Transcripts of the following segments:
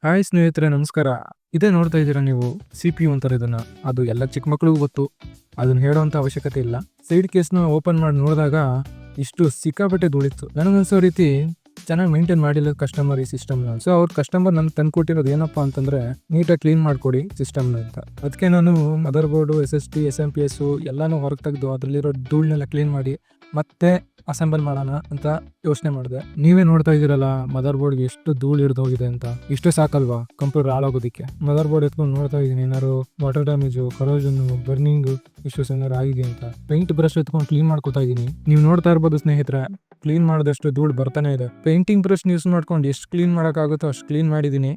Hi ಸ್ನೇಹಿತರೆ, ನಮಸ್ಕಾರ. ಇದೇ ನೋಡ್ತಾ ಇದ್ದೀರಾ ನೀವು, CPU ಅಂತಾರೆ ಇದನ್ನ. ಅದು ಎಲ್ಲ ಚಿಕ್ಕ ಮಕ್ಳಿಗೂ ಗೊತ್ತು, ಅದನ್ನ ಹೇಳೋವಂಥ ಅವಶ್ಯಕತೆ ಇಲ್ಲ. ಸೈಡ್ ಕೇಸ್ನ ಓಪನ್ ಮಾಡಿ ನೋಡಿದಾಗ ಇಷ್ಟು ಸಿಕ್ಕಾಪಟ್ಟೆ ಧೂಳಿತ್ತು. ನನಗನ್ಸೋ ರೀತಿ ಚೆನ್ನಾಗಿ ಮೇಂಟೈನ್ ಮಾಡಿಲ್ಲ ಕಸ್ಟಮರ್ ಈ ಸಿಸ್ಟಮ್ನ. ಸೊ ಅವ್ರ ಕಸ್ಟಮರ್ ನನ್ಗೆ ತಂದು ಕೊಟ್ಟಿರೋದು ಏನಪ್ಪ ಅಂತಂದ್ರೆ, ನೀಟಾಗಿ ಕ್ಲೀನ್ ಮಾಡಿಕೊಡಿ ಸಿಸ್ಟಮ್ನ ಅಂತ. ಅದಕ್ಕೆ ನಾನು ಮದರ್ ಬೋರ್ಡು, SSD, SMPS ಎಲ್ಲಾನು ಹೊರಗೆ ತೆಗೆದು ಅದರಲ್ಲಿರೋ ಧೂಳನ್ನೆಲ್ಲ ಕ್ಲೀನ್ ಮಾಡಿ ಮತ್ತೆ ಅಸೆಂಬಲ್ ಮಾಡೋಣ ಅಂತ ಯೋಚನೆ ಮಾಡಿದೆ. ನೀವೇ ನೋಡ್ತಾ ಇದ್ದೀರಲ್ಲ ಮದರ್ ಬೋರ್ಡ್ಗೆ ಎಷ್ಟು ಧೂಳು ಹಿಡಿದೋಗಿದೆ ಅಂತ. ಇಷ್ಟೇ ಸಾಕಲ್ವಾ ಕಂಪ್ಯೂಟರ್ ಹಾಳಾಗೋದಕ್ಕೆ? ಮದರ್ ಬೋರ್ಡ್ ಎತ್ಕೊಂಡು ನೋಡ್ತಾ ಇದ್ದೀನಿ, ಏನಾದ್ರು ವಾಟರ್ ಡ್ಯಾಮೇಜು, ಕರೋಜನ್, ಬರ್ನಿಂಗ್ ಇಶ್ಯೂಸ್ ಏನಾರು ಆಗಿದೆ ಅಂತ. ಪೇಂಟ್ ಬ್ರಷ್ ಎತ್ಕೊಂಡು ಕ್ಲೀನ್ ಮಾಡ್ಕೊತಾ ಇದ್ದೀನಿ. ನೀವು ನೋಡ್ತಾ ಇರ್ಬೋದು ಸ್ನೇಹಿತರೆ, ಕ್ಲೀನ್ ಮಾಡಿದಷ್ಟು ಧೂಳು ಬರ್ತಾನೆ ಇದೆ. ಪೇಂಟಿಂಗ್ ಬ್ರಷ್ ಯೂಸ್ ಮಾಡ್ಕೊಂಡು ಎಷ್ಟು ಕ್ಲೀನ್ ಮಾಡೋಕ್ಕಾಗುತ್ತೋ ಅಷ್ಟು ಕ್ಲೀನ್ ಮಾಡಿದ್ದೀನಿ.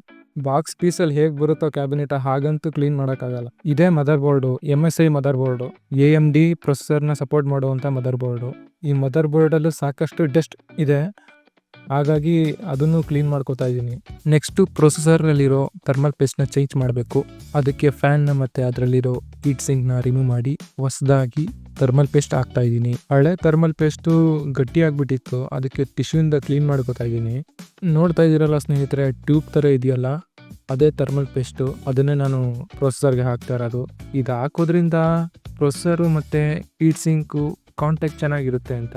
ಬಾಕ್ಸ್ ಪೀಸಲ್ಲಿ ಹೇಗೆ ಬರುತ್ತೋ ಕ್ಯಾಬಿನೆಟ್ ಹಾಗಂತೂ ಕ್ಲೀನ್ ಮಾಡೋಕ್ಕಾಗಲ್ಲ. ಇದೇ motherboard, MSI motherboard, AMD ಪ್ರೊಸೆಸರ್ನ ಸಪೋರ್ಟ್ ಮಾಡುವಂಥ ಮದರ್ ಬೋರ್ಡು. ಈ ಮದರ್ ಬೋರ್ಡಲ್ಲೂ ಸಾಕಷ್ಟು ಡಸ್ಟ್ ಇದೆ, ಹಾಗಾಗಿ ಅದನ್ನು ಕ್ಲೀನ್ ಮಾಡ್ಕೋತಾ ಇದ್ದೀನಿ. ನೆಕ್ಸ್ಟು ಪ್ರೊಸೆಸರ್ನಲ್ಲಿರೋ ಥರ್ಮಲ್ ಪೇಸ್ಟ್ನ ಚೇಂಜ್ ಮಾಡಬೇಕು. ಅದಕ್ಕೆ ಫ್ಯಾನ್ನ ಮತ್ತು ಅದರಲ್ಲಿರೋ ಹೀಟ್ ಸಿಂಕ್ನ ರಿಮೂವ್ ಮಾಡಿ ಹೊಸದಾಗಿ ಥರ್ಮಲ್ ಪೇಸ್ಟ್ ಹಾಕ್ತಾ ಇದ್ದೀನಿ. ಹಳೆ ಥರ್ಮಲ್ ಪೇಸ್ಟು ಗಟ್ಟಿಯಾಗ್ಬಿಟ್ಟಿತ್ತು, ಅದಕ್ಕೆ ಟಿಶ್ಯೂಯಿಂದ ಕ್ಲೀನ್ ಮಾಡ್ಕೋತಾ ಇದ್ದೀನಿ. ನೋಡ್ತಾ ಇದ್ದೀರಲ್ಲ ಸ್ನೇಹಿತರೆ, ಟ್ಯೂಬ್ ಥರ ಇದೆಯಲ್ಲ, ಅದೇ ಥರ್ಮಲ್ ಪೇಸ್ಟು. ಅದನ್ನೇ ನಾನು ಪ್ರೊಸೆಸರ್ಗೆ ಹಾಕ್ತಾ ಇರೋದು. ಇದು ಹಾಕೋದ್ರಿಂದ ಪ್ರೊಸೆಸರು ಮತ್ತು ಹೀಟ್ ಸಿಂಕು ಕಾಂಟ್ಯಾಕ್ಟ್ ಚೆನ್ನಾಗಿರುತ್ತೆ ಅಂತ.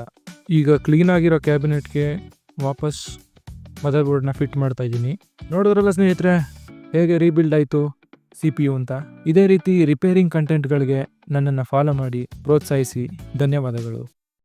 ಈಗ ಕ್ಲೀನ್ ಆಗಿರೋ ಕ್ಯಾಬಿನೆಟ್ಗೆ ವಾಪಸ್ ಮದರ್ ಬೋರ್ಡ್ನ ಫಿಟ್ ಮಾಡ್ತಾ ಇದ್ದೀನಿ. ನೋಡಿದ್ರಲ್ಲ ಸ್ನೇಹಿತರೆ, ಹೇಗೆ ರೀಬಿಲ್ಡ್ ಆಯಿತು CPU ಅಂತ. ಇದೇ ರೀತಿ ರಿಪೇರಿಂಗ್ ಕಂಟೆಂಟ್ಗಳಿಗೆ ನನ್ನನ್ನು ಫಾಲೋ ಮಾಡಿ, ಪ್ರೋತ್ಸಾಹಿಸಿ. ಧನ್ಯವಾದಗಳು.